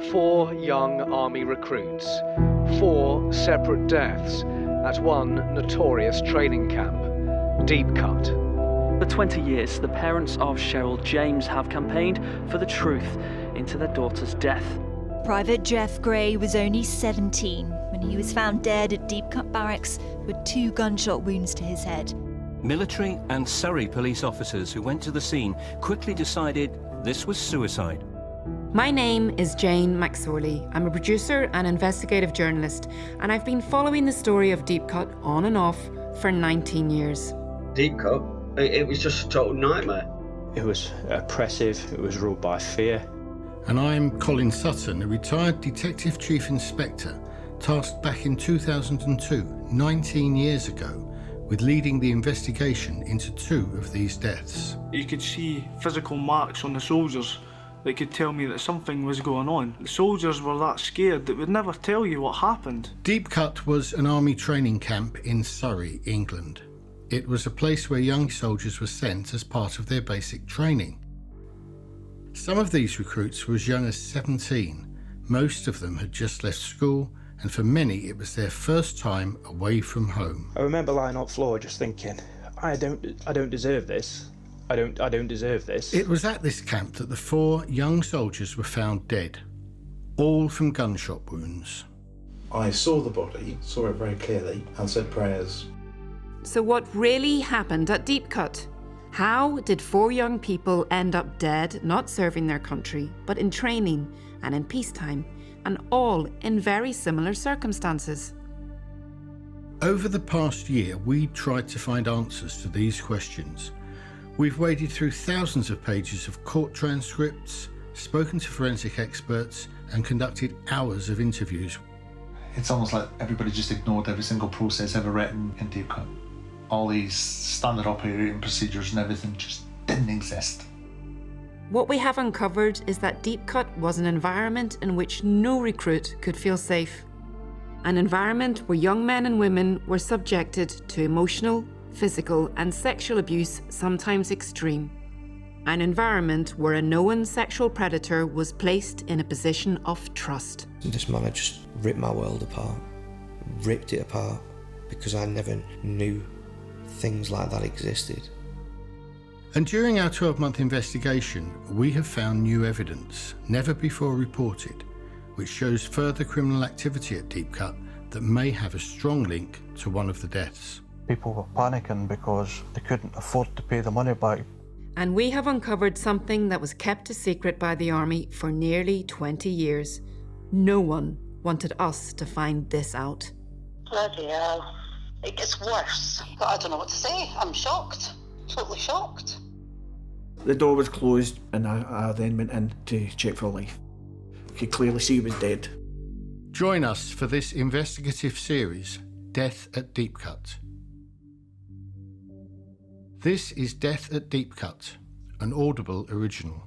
4 young army recruits, 4 separate deaths at one notorious training camp, Deepcut. For 20 years, the parents of Cheryl James have campaigned for the truth into their daughter's death. Private Jeff Gray was only 17 when he was found dead at Deepcut Barracks with 2 gunshot wounds to his head. Military and Surrey police officers who went to the scene quickly decided this was suicide. My name is Jane McSorley. I'm a producer and investigative journalist, and I've been following the story of Deepcut on and off for 19 years. Deepcut, it was just a total nightmare. It was oppressive, it was ruled by fear. And I'm Colin Sutton, a retired Detective Chief Inspector, tasked back in 2002, 19 years ago, with leading the investigation into 2 of these deaths. You could see physical marks on the soldiers that could tell me that something was going on. The soldiers were that scared that would never tell you what happened. Deepcut was an army training camp in Surrey, England. It was a place where young soldiers were sent as part of their basic training. Some of these recruits were as young as 17. Most of them had just left school, and for many it was their first time away from home. I remember lying on the floor just thinking, I don't deserve this. I don't deserve this. It was at this camp that the 4 young soldiers were found dead, all from gunshot wounds. I saw the body, saw it very clearly, and said prayers. So what really happened at Deepcut? How did 4 young people end up dead, not serving their country, but in training and in peacetime, and all in very similar circumstances? Over the past year, we tried to find answers to these questions. We've waded through thousands of pages of court transcripts, spoken to forensic experts, and conducted hours of interviews. It's almost like everybody just ignored every single process ever written in Deepcut. All these standard operating procedures and everything just didn't exist. What we have uncovered is that Deepcut was an environment in which no recruit could feel safe. An environment where young men and women were subjected to emotional, physical and sexual abuse, sometimes extreme. An environment where a known sexual predator was placed in a position of trust. This man had just ripped my world apart, ripped it apart, because I never knew things like that existed. And during our 12-month investigation, we have found new evidence, never before reported, which shows further criminal activity at Deepcut that may have a strong link to one of the deaths. People were panicking because they couldn't afford to pay the money back. And we have uncovered something that was kept a secret by the army for nearly 20 years. No one wanted us to find this out. Bloody hell. It gets worse. But I don't know what to say. I'm shocked. Totally shocked. The door was closed and I then went in to check for life. You could clearly see he was dead. Join us for this investigative series, Death at Deepcut. This is Death at Deepcut, an Audible original.